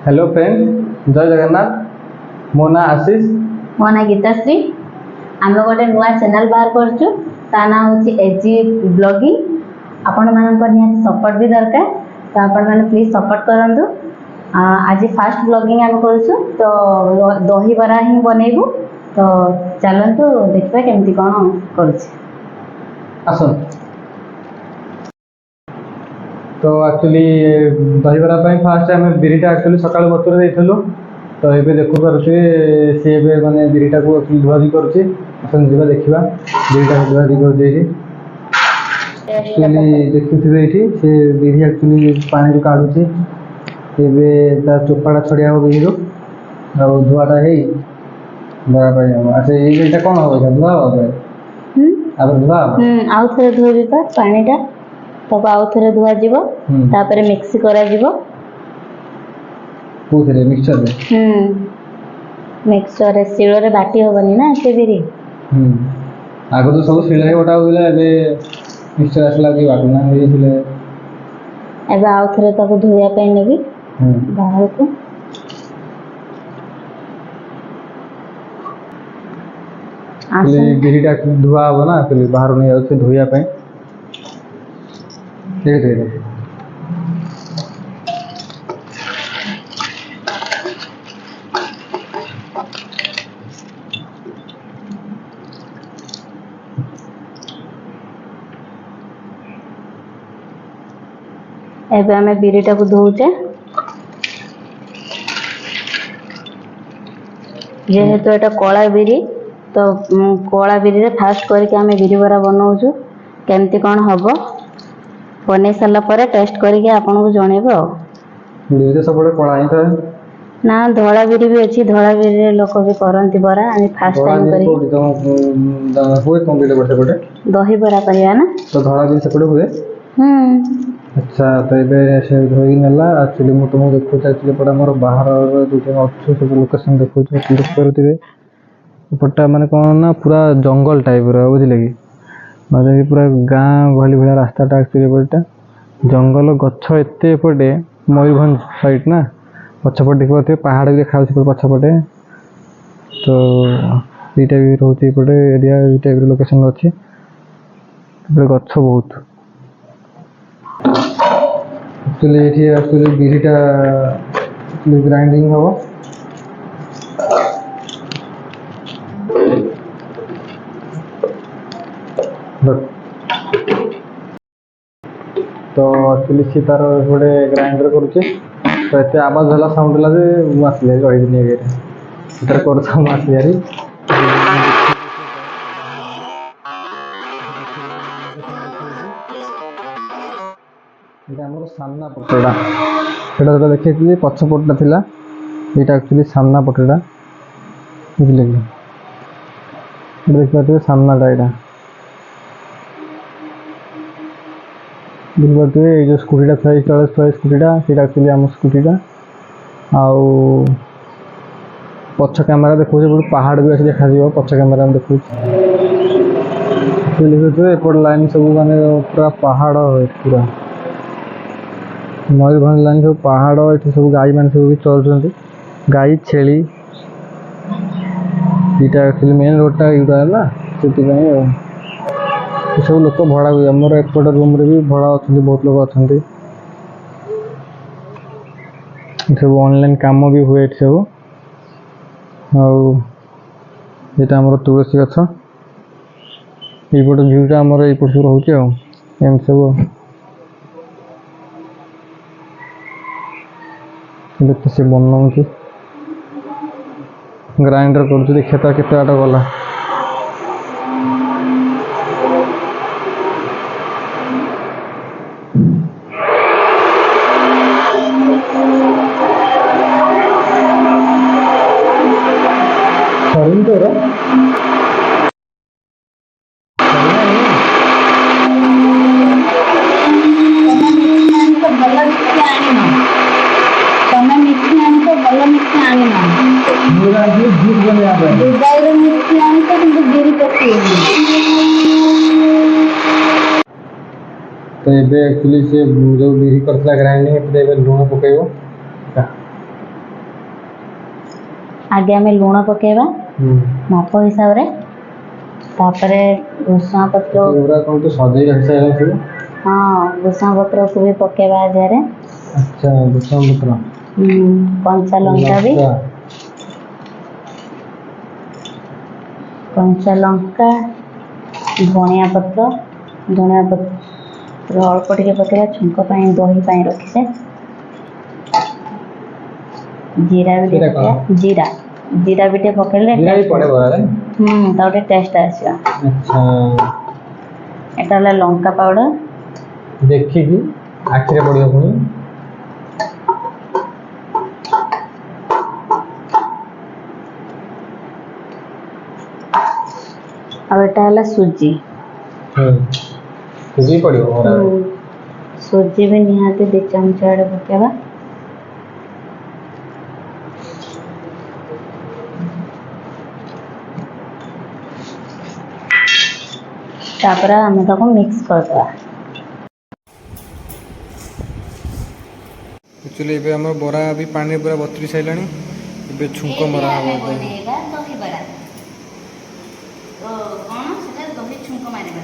Hello friends, जय जगन्नाथ। मो ना आशीष। मो ना गीताश्री। आम गोटे नुआ चैनल बाहर करछु, ता ना होची एजी ब्लॉगिंग। आपण मानकर निहाती सपोर्ट भी दरकार, तो आपण माने प्लीज सपोर्ट करंतु। आज फास्ट ब्लॉगिंग आम करछु, तो दही बरा ही बनेबू। तो चलंतु देखबा केमती कोन करूची। आसन तो एक्चुअली दहीबरा फास्ट आम बिरीटा एक्चुअली सकाल बतुर देइथलु। तो ये देखु पारे सी माने बिरीटा को धुआधुई करुच्ची। आसन जीवा देखा बिरीटा धुआधुई कर एक्चुअली देखुथे ये से बिरी एक्चुअली पानी काढ़ुची। चोपाटा छड़िया हम बिरी धुआटा है बड़ा। अच्छा ये कौन हम धुआ हम धुआ आउ थे धोबी पानीटा तब आउ थे धुआ जीवो, तापर मिक्स करा जीवो। कोथरे मिक्सचर रे मिक्सचर रे शिଳ रे बाटी होबनी ना से बिरी। आगो तो सब शिଳ रे बटा होइला, एबे मिक्सचर असला कि बाटना होई शिଳ। एबे आउ थे ताको धोया पे नेबी बाहर को। आसन बिरीटा धुआ हो ना, तो बाहर नहीं आउ धोया पे। दे एबे हमें बिरीटा को धोउचे। जेहेतु एटा कला बिरी, तो कला बिरी रे फास्ट करके हमें बिरी बरा बनाउछु। केमती कोन हबो बनै साला परे टेस्ट करके आपन को जणेबो। बिरी सब बड़े कला ही था ना, धोला बिरी भी अछि। धोला बिरी रे लोक भी करंती बरा। आनी फास्ट टाइम करी होए कौन बिरी बटे बटे दही बरा करिया ना, तो धोला बिरी सेपटे हुए। अच्छा, तो ये से धोई नेला। एक्चुअली मु तुमको देखु एक्चुअली पड़ा मोर बाहर जो अच्छु सब लोकेशन देखु देख करथिबे। पट्टा माने कोन ना पूरा जंगल टाइप रो बुझले कि, मतलब पूरा गाँ भली भली रास्ताटा एक्चुअली पट्टा जंगल गच्छ एते पटे। मयूरभंज साइड ना पछपटे देखि पाथे पहाड़ भी देखा छै पछपटे। तो एटा भी रहउची पटे एरिया ए टाइप रो लोकेशन अछि। पूरा गच्छ बहुत। एक्चुअली बिरीटा ग्राइंडिंग हम तो एक्चुअली सी तार गोटे ग्राइंडर करुचे। तो एत आवाज है साउंड है मुझे रही कर सामना पटेटा जो देखी पछपटा था, यहाँ एक्चुअली सामना पटेटा बुझे कि देखिए सामनाटा यहाँ बुझे ये जो स्कूटीटा था तले स्कूटीटा से एक्चुअली आम स्कूटीटा आउ पछ कैमेरा देखो पहाड़ भी अच्छे देखा पछ कैमेरा देखो एपट लाइन सब माने पूरा पहाड़ पूरा मयूरभंज लाइन सब पहाड़। ये सब गाई मान सब भी चलुँच गाई छेली। यहाँ एक्चुअली मेन रोडटा यूटा है ना, से सब लोक भड़ा हुए। आमर एपट रूम रे भी भड़ा अच्छा बहुत लोग अच्छा सब ऑनलाइन काम भी हुए सब। आटा आम तुलसी गछ यपट भ्यूटा आम यपट सब रोचे एम सब देखते से बनाऊँच ग्राइंडर कर देखा के गला। तो ये एक्चुअली से जो बिरी करता ग्राइंडिंग लुण पकड़ आगे आम लुण पकेबा माप हिसाब रे तापरे भुसुंगा पत्र पूरा कौन तो सजाई रख साइला सब। हाँ भुसुंगा पत्र को भी पकेबा आगे अच्छा भुसुंगा पत्र कंचा लंका भी कंचा लंका धनिया पत्र अल्प टिके पकेबा छुंक पाई दही पाई रखिसे जीरा भी सेटा पकेबा जीरा भी टे पकेले जीरा भी पड़े बरा रे। ता गोटे टेस्ट आसियो अच्छा एटा होला लंका पाउडर देखि कि आखिरे पड़ियो पुनी अब एटा होला सूजी सूजी पड़ियो बरा सूजी भी निहाती 2 चमच आड़े पकेबा तापरा हमें ताको मिक्स कर दवा एक्चुअली एबे हमर बरा भी पानी पूरा बतरी साइलानी एबे छुंक मरा हबो बनेगा दही बरा तो कोन सेटा दही छुंक मारिबा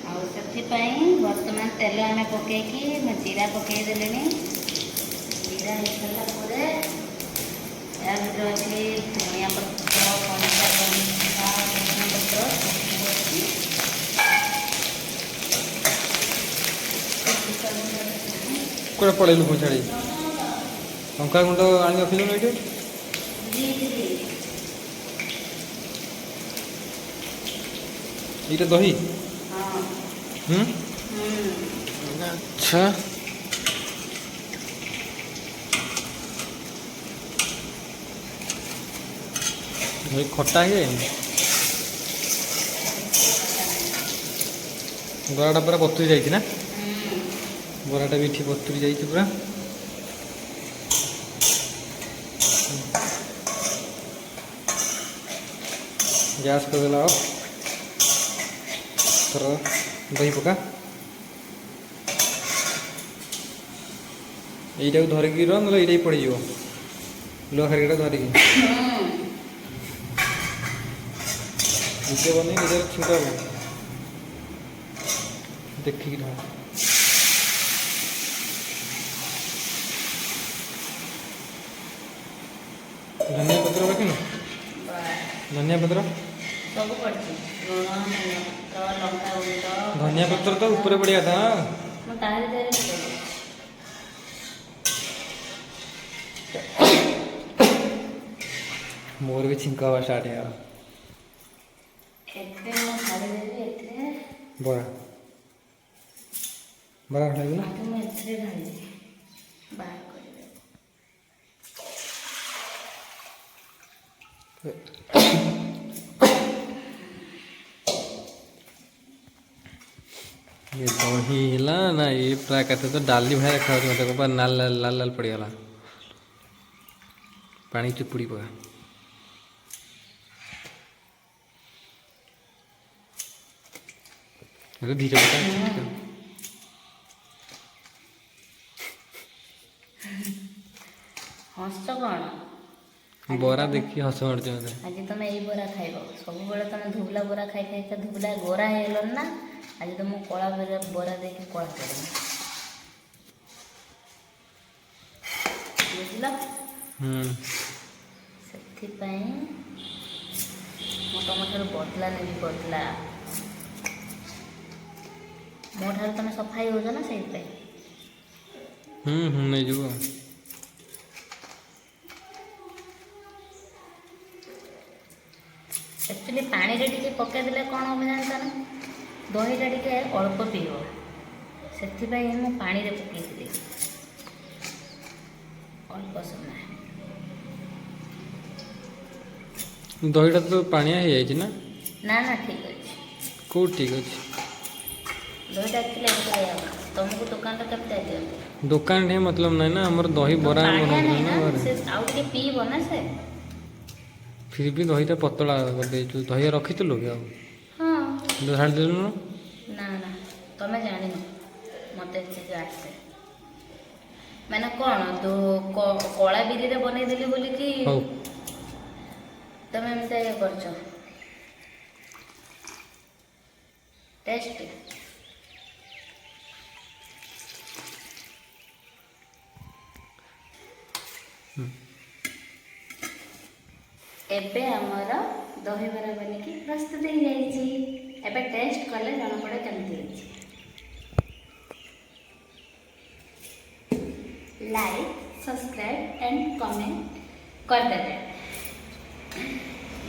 और सेति पई वर्तमान तेल हमें पके की जीरा पके देलेनी जीरा हिसला परे यार जो अछि धनिया पत्र कंचा लंका भुसुंगा पत्र कोड़ा पड़ेलु पछाड़ी लंका गुंड आनी रखिलु न एटे इटा दही अच्छा दही खट्टा है बराटा पूरा बतुरी जाइए ना बराटा भी ठीक बतुरी जाइए पूरा गैस कर देला तर दही पका यहीटा धरिकी रहा ये पड़ जाव लुआ खारिका धरिकी निजे बन निजे छुटा देखिकी धनिया पत्र रखी धनिया पत्र सब पड़छि लूण लंका गुंड धनिया पत्र तो ऊपर बढ़िया था मु तारे देरे मोर भी छिंका हुआ स्टार्ट है एते मु तारे देरे एते बड़ा बड़ा खाइबे ना आगे मु एते ढाली दे बाहर करबे ये दही हिला ना ये प्राय कहते तो डाली भाई रखा होती मतलब पर लाल लाल लाल लाल पड़ गला पानी चुपुड़ी पका धीरे पका हंस कौन बरा देखी हस मारछ मते आज तुम यही बोरा खाइब सब बेले तुम धुबला बोरा खाई खाई धुबला गोरा हेलन ना आज तुम कला बोरा देखी कला कर बुझल से तुम बदला नहीं बदला मो ठार तुम सफाई हो ना से नहीं जुबो एक्चुअली पानी रे टिके पकेदेले कौन हम जानता ना दहीटा टिके अल्प पीब से पानी रे पकई अल्प समय दहीटा तो पानिया हो जाए ना ना ना ठीक अच्छे कौ ठीक अच्छे दहीटा एक्चुअली तुमको दुकान तो केते दियंते दुकान टे मतलब नहीं ना हमर दही बरा पीब ना से फिर भी दहीटा पतला कर दे दही रखिलु कि हाँ छाड़ी देलु ना ना तुम्हें जान मत आसे ମାନେ କ'ଣ ତୁ କଳା ବିରିରେ ବନେଇଦେଲି ବୋଲିକି ହଉ ତମେ ଏମିତି ଇଏ କରୁଛ? ଟେଷ୍ଟ ଏବେ ଆମର ଦହିବରା ବନିକି ପ୍ରସ୍ତୁତ ହେଇଯାଇଛି। ଏବେ ଟେଷ୍ଟ କଲେ ଜଣାପଡ଼େ କେମିତି ହେଇଛି। ଲାଇକ୍ ସବସ୍କ୍ରାଇବ୍ ଆଣ୍ଡ କମେଣ୍ଟ କରିଦେବେ।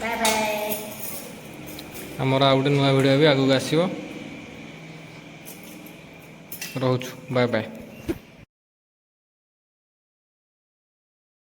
Bye bye. ଆମର ଆଉ ଗୋଟେ ନୂଆ ଭିଡ଼ିଓ ବି ଆଗକୁ ଆସିବ। ରହୁଛୁ, ବାଏ ବାଏ।